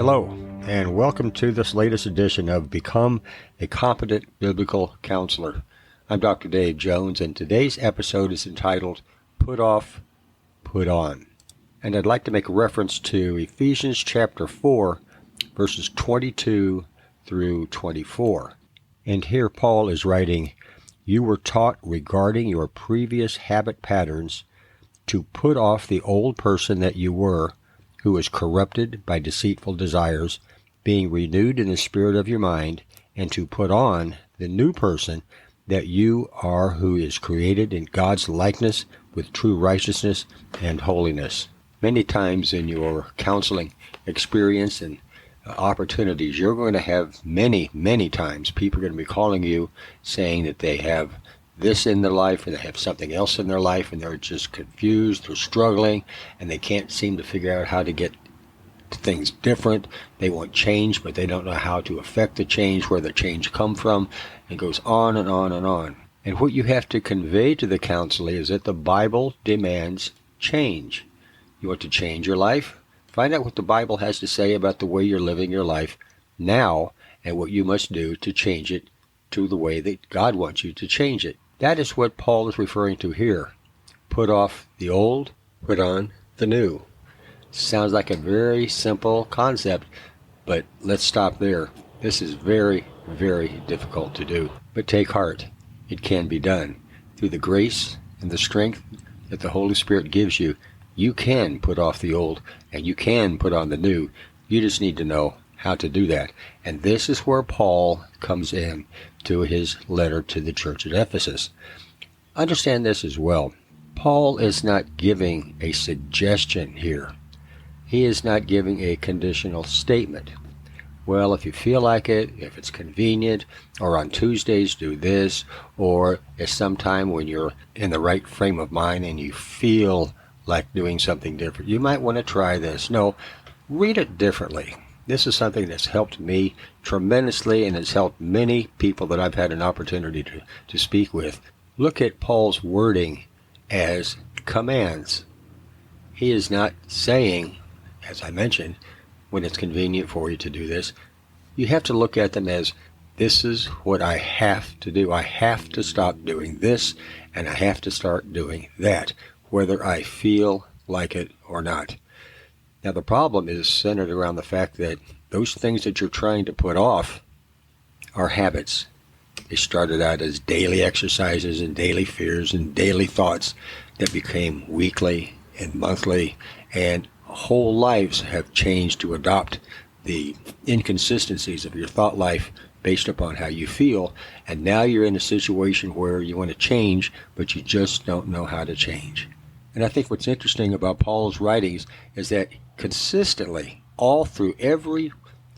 Hello, and welcome to this latest edition of Become a Competent Biblical Counselor. I'm Dr. Dave Jones, and today's episode is entitled Put Off, Put On. And I'd like to make a reference to Ephesians chapter 4, verses 22 through 24. And here Paul is writing, "You were taught regarding your previous habit patterns to put off the old person that you were, who is corrupted by deceitful desires, being renewed in the spirit of your mind, and to put on the new person that you are, who is created in God's likeness with true righteousness and holiness." Many times in your counseling experience and opportunities, you're going to have many times people are going to be calling you saying that they have this in their life and they have something else in their life, and they're just confused, they're struggling, and they can't seem to figure out how to get things different. They want change, but they don't know how to affect the change, where the change come from. It goes on and on and on. And what you have to convey to the counselor is that the Bible demands change. You want to change your life? Find out what the Bible has to say about the way you're living your life now and what you must do to change it to the way that God wants you to change it. That is what Paul is referring to here. Put off the old, put on the new. Sounds like a very simple concept, but let's stop there. This is very difficult to do. But take heart. It can be done. Through the grace and the strength that the Holy Spirit gives you, you can put off the old and you can put on the new. You just need to know how to do that. And this is where Paul comes in to his letter to the church at Ephesus. Understand this as well. Paul is not giving a suggestion here. He is not giving a conditional statement. Well, if you feel like it, if it's convenient, or on Tuesdays do this, or at some time when you're in the right frame of mind and you feel like doing something different, you might want to try this. No, read it differently. This is something that's helped me tremendously, and has helped many people that I've had an opportunity to speak with. Look at Paul's wording as commands. He is not saying, as I mentioned, when it's convenient for you to do this. You have to look at them as, this is what I have to do. I have to stop doing this, and I have to start doing that, whether I feel like it or not. Now, the problem is centered around the fact that those things that you're trying to put off are habits. They started out as daily exercises and daily fears and daily thoughts that became weekly and monthly, and whole lives have changed to adopt the inconsistencies of your thought life based upon how you feel. And now you're in a situation where you want to change, but you just don't know how to change. And I think what's interesting about Paul's writings is that consistently, all through every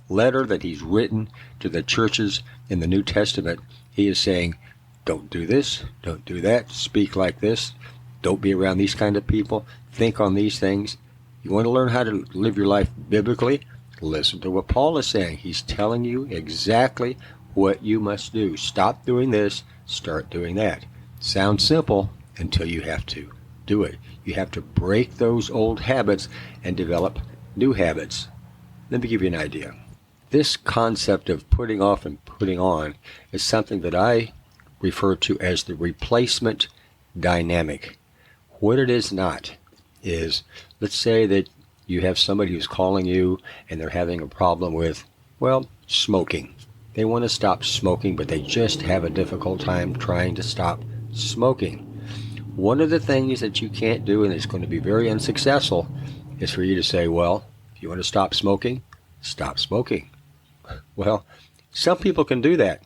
letter that he's written to the churches in the New Testament, he is saying, don't do this, don't do that, speak like this, don't be around these kind of people, think on these things. You want to learn how to live your life biblically? Listen to what Paul is saying. He's telling you exactly what you must do. Stop doing this, start doing that. Sounds simple until you have to do it. You have to break those old habits and develop new habits. Let me give you an idea. This concept of putting off and putting on is something that I refer to as the replacement dynamic. What it is not is, let's say that you have somebody who's calling you and they're having a problem with, smoking. They want to stop smoking, but they just have a difficult time trying to stop smoking. One of the things that you can't do, and it's going to be very unsuccessful, is for you to say, if you want to stop smoking, stop smoking. Well, some people can do that,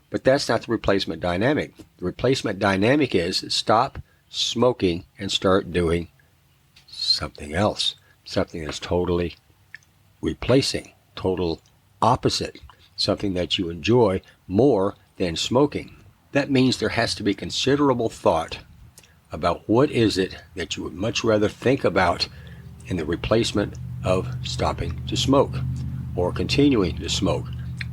but that's not the replacement dynamic. The replacement dynamic is stop smoking and start doing something else, something that's totally replacing, total opposite, something that you enjoy more than smoking. That means there has to be considerable thought about what is it that you would much rather think about in the replacement of stopping to smoke or continuing to smoke.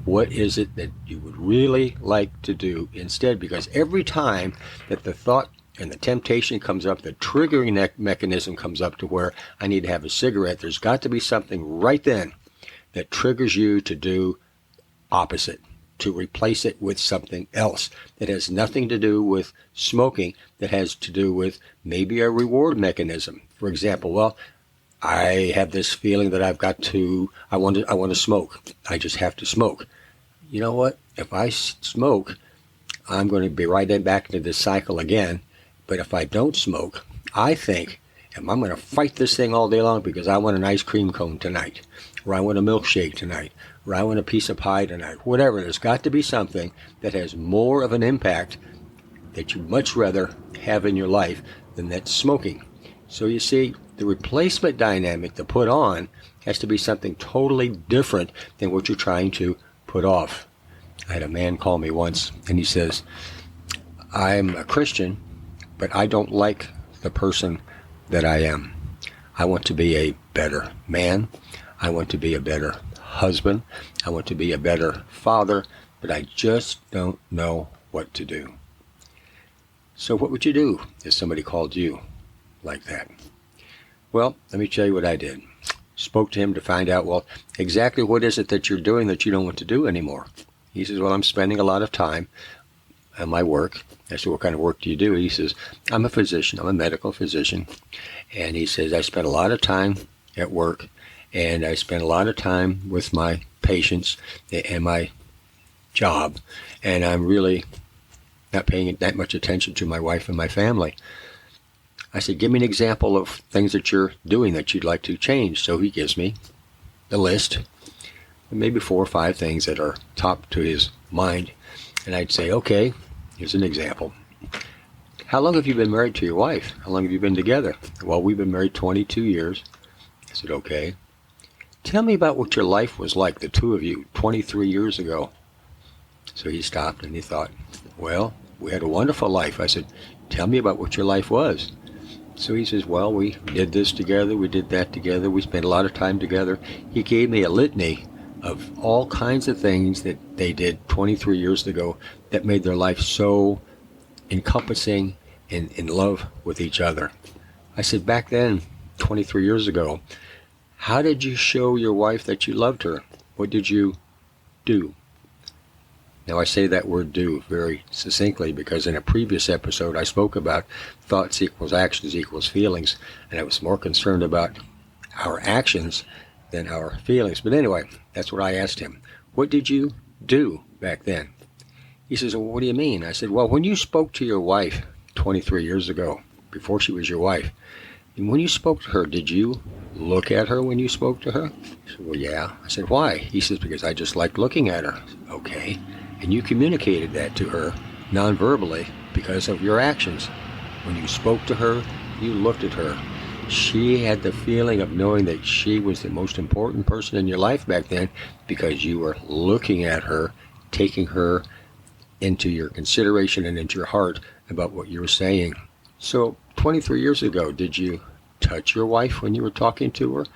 What is it that you would really like to do instead? Because every time that the thought and the temptation comes up, the triggering mechanism comes up to where I need to have a cigarette, there's got to be something right then that triggers you to do opposite, to replace it with something else that has nothing to do with smoking, that has to do with maybe a reward mechanism. For example, well, I have this feeling that I want to smoke. I just have to smoke. You know what? If I smoke, I'm going to be right back into this cycle again. But if I don't smoke, I think, I'm going to fight this thing all day long because I want an ice cream cone tonight, or I want a milkshake tonight, or I want a piece of pie tonight. Whatever. There's got to be something that has more of an impact that you'd much rather have in your life than that smoking. So you see, the replacement dynamic to put on has to be something totally different than what you're trying to put off. I had a man call me once, and he says, I'm a Christian, but I don't like the person that I am. I want to be a better man. I want to be a better husband. I want to be a better father, but I just don't know what to do. So what would you do if somebody called you like that? Well, let me tell you what I did. Spoke to him to find out, well, exactly what is it that you're doing that you don't want to do anymore? He says, well, I'm spending a lot of time on my work. I said, what kind of work do you do? He says, I'm a physician. I'm a medical physician. And he says, I spend a lot of time at work, and I spend a lot of time with my patients and my job, and I'm really not paying that much attention to my wife and my family. I said, give me an example of things that you're doing that you'd like to change. So he gives me the list, maybe 4 or 5 things that are top to his mind. And I'd say, okay, here's an example. How long have you been married to your wife? How long have you been together? Well, we've been married 22 years. I said, okay. Tell me about what your life was like, the two of you, 23 years ago. So he stopped and he thought, well, we had a wonderful life. I said, tell me about what your life was. So he says, well, we did this together, we did that together, we spent a lot of time together. He gave me a litany of all kinds of things that they did 23 years ago that made their life so encompassing and in love with each other. I said, back then, 23 years ago, how did you show your wife that you loved her? What did you do? Now, I say that word do very succinctly because in a previous episode I spoke about thoughts equals actions equals feelings, and I was more concerned about our actions than our feelings. But anyway, that's what I asked him. What did you do back then? He says, well, what do you mean? I said, well, when you spoke to your wife 23 years ago, before she was your wife, and when you spoke to her, did you look at her when you spoke to her? I said, well, yeah. I said, why? He says, because I just liked looking at her. Okay. And you communicated that to her non-verbally because of your actions. When you spoke to her, you looked at her. She had the feeling of knowing that she was the most important person in your life back then because you were looking at her, taking her into your consideration and into your heart about what you were saying. So 23 years ago, did you touch your wife when you were talking to her?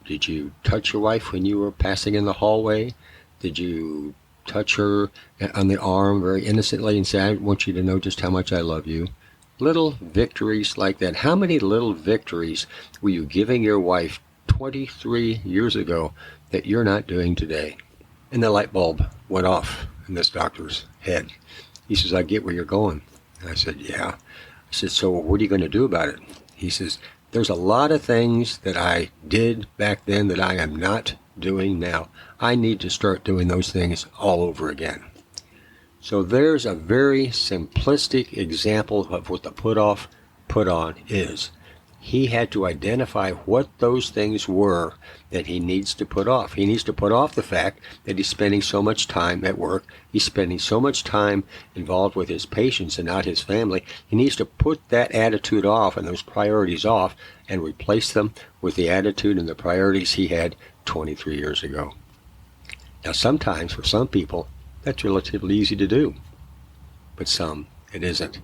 Did you touch your wife when you were passing in the hallway? Did you touch her on the arm very innocently and say, I want you to know just how much I love you? Little victories like that. How many little victories were you giving your wife 23 years ago that you're not doing today? And the light bulb went off in this doctor's head. He says, I get where you're going. And I said, yeah. I said, so what are you going to do about it? He says, there's a lot of things that I did back then that I am not doing now. I need to start doing those things all over again. So there's a very simplistic example of what the put off, put on is. He had to identify what those things were that he needs to put off. He needs to put off the fact that he's spending so much time at work. He's spending so much time involved with his patients and not his family. He needs to put that attitude off and those priorities off and replace them with the attitude and the priorities he had 23 years ago. Now, sometimes for some people, that's relatively easy to do, but some it isn't.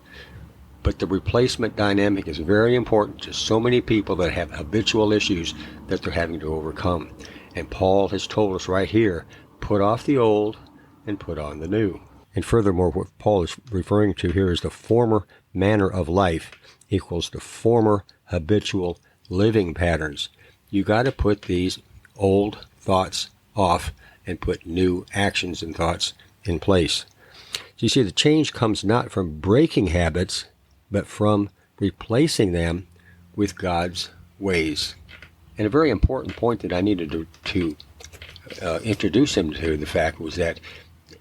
But the replacement dynamic is very important to so many people that have habitual issues that they're having to overcome. And Paul has told us right here, put off the old and put on the new. And furthermore, what Paul is referring to here is the former manner of life equals the former habitual living patterns. You got to put these old thoughts off and put new actions and thoughts in place. So you see, the change comes not from breaking habits, but from replacing them with God's ways. And a very important point that I needed to introduce him to the fact was that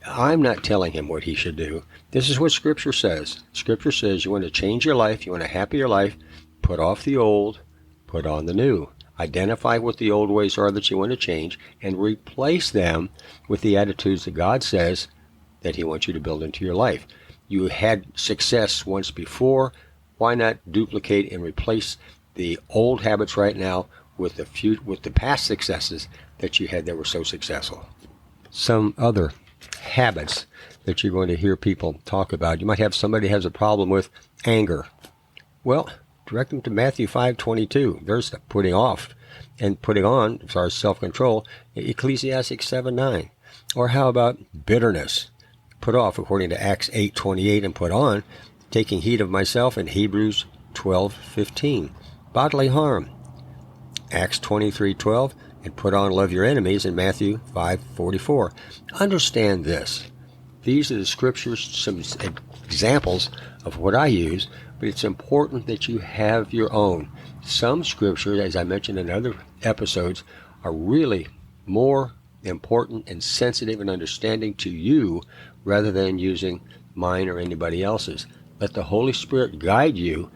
I'm not telling him what he should do. This is what Scripture says. Scripture says you want to change your life, you want a happier life, put off the old, put on the new. Identify what the old ways are that you want to change and replace them with the attitudes that God says that he wants you to build into your life. You had success once before. Why not duplicate and replace the old habits right now with the past successes that you had that were so successful? Some other habits that you're going to hear people talk about. You might have somebody has a problem with anger. Well, direct them to Matthew 5:22. There's the putting off and putting on, as far as self-control, Ecclesiastes 7:9. Or how about bitterness? Put off, according to Acts 8:28, and put on, taking heed of myself in Hebrews 12:15. Bodily harm, Acts 23:12, and put on love your enemies in Matthew 5:44. Understand this. These are the scriptures, some examples of what I use, but it's important that you have your own. Some scriptures, as I mentioned in other episodes, are really more important and sensitive and understanding to you rather than using mine or anybody else's. Let the Holy Spirit guide you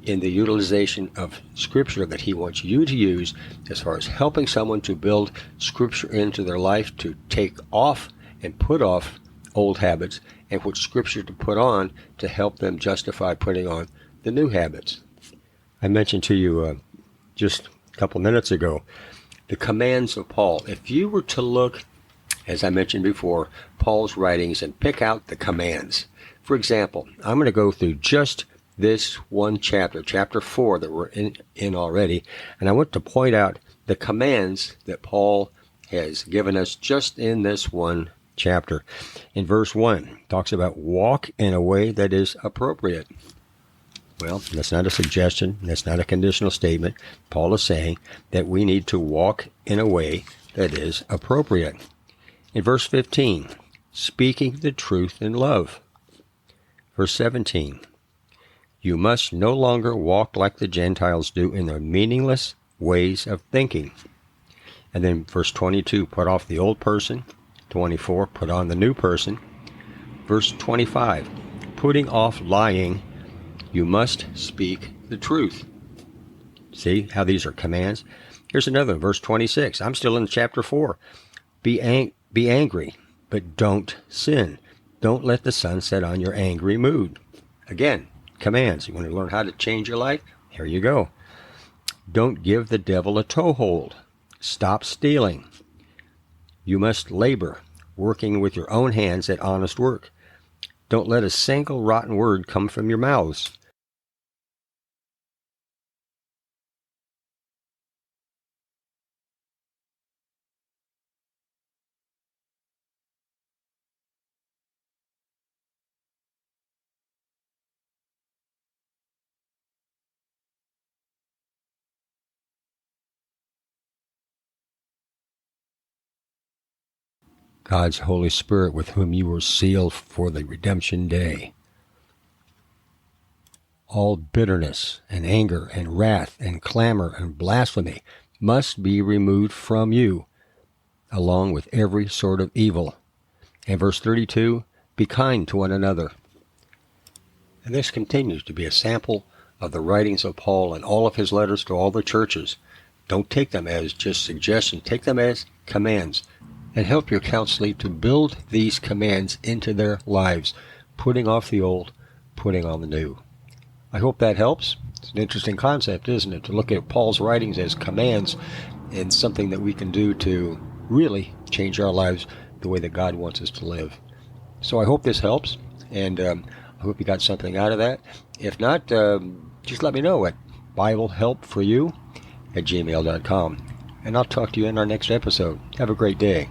in the utilization of Scripture that he wants you to use as far as helping someone to build Scripture into their life, to take off and put off old habits, and what Scripture to put on to help them justify putting on the new habits. I mentioned to you just a couple minutes ago the commands of Paul. If you were to look, as I mentioned before, Paul's writings and pick out the commands. For example, I'm going to go through just this one chapter, chapter 4 that we're in already, and I want to point out the commands that Paul has given us just in this one chapter. In verse 1, it talks about walk in a way that is appropriate. Well, that's not a suggestion. That's not a conditional statement. Paul is saying that we need to walk in a way that is appropriate. In verse 15, speaking the truth in love. Verse 17, you must no longer walk like the Gentiles do in their meaningless ways of thinking. And then verse 22, put off the old person. 24, put on the new person. Verse 25, putting off lying, you must speak the truth. See how these are commands? Here's another one, verse 26. I'm still in chapter 4. Be angry, but don't sin. Don't let the sun set on your angry mood. Again, commands. You want to learn how to change your life? Here you go. Don't give the devil a toehold. Stop stealing. You must labor, working with your own hands at honest work. Don't let a single rotten word come from your mouths. God's Holy Spirit, with whom you were sealed for the redemption day. All bitterness and anger and wrath and clamor and blasphemy must be removed from you, along with every sort of evil. And verse 32, be kind to one another. And this continues to be a sample of the writings of Paul and all of his letters to all the churches. Don't take them as just suggestions. Take them as commands. And help your counselee to build these commands into their lives, putting off the old, putting on the new. I hope that helps. It's an interesting concept, isn't it, to look at Paul's writings as commands and something that we can do to really change our lives the way that God wants us to live. So I hope this helps, and I hope you got something out of that. If not, just let me know at BibleHelpForYou@gmail.com, and I'll talk to you in our next episode. Have a great day.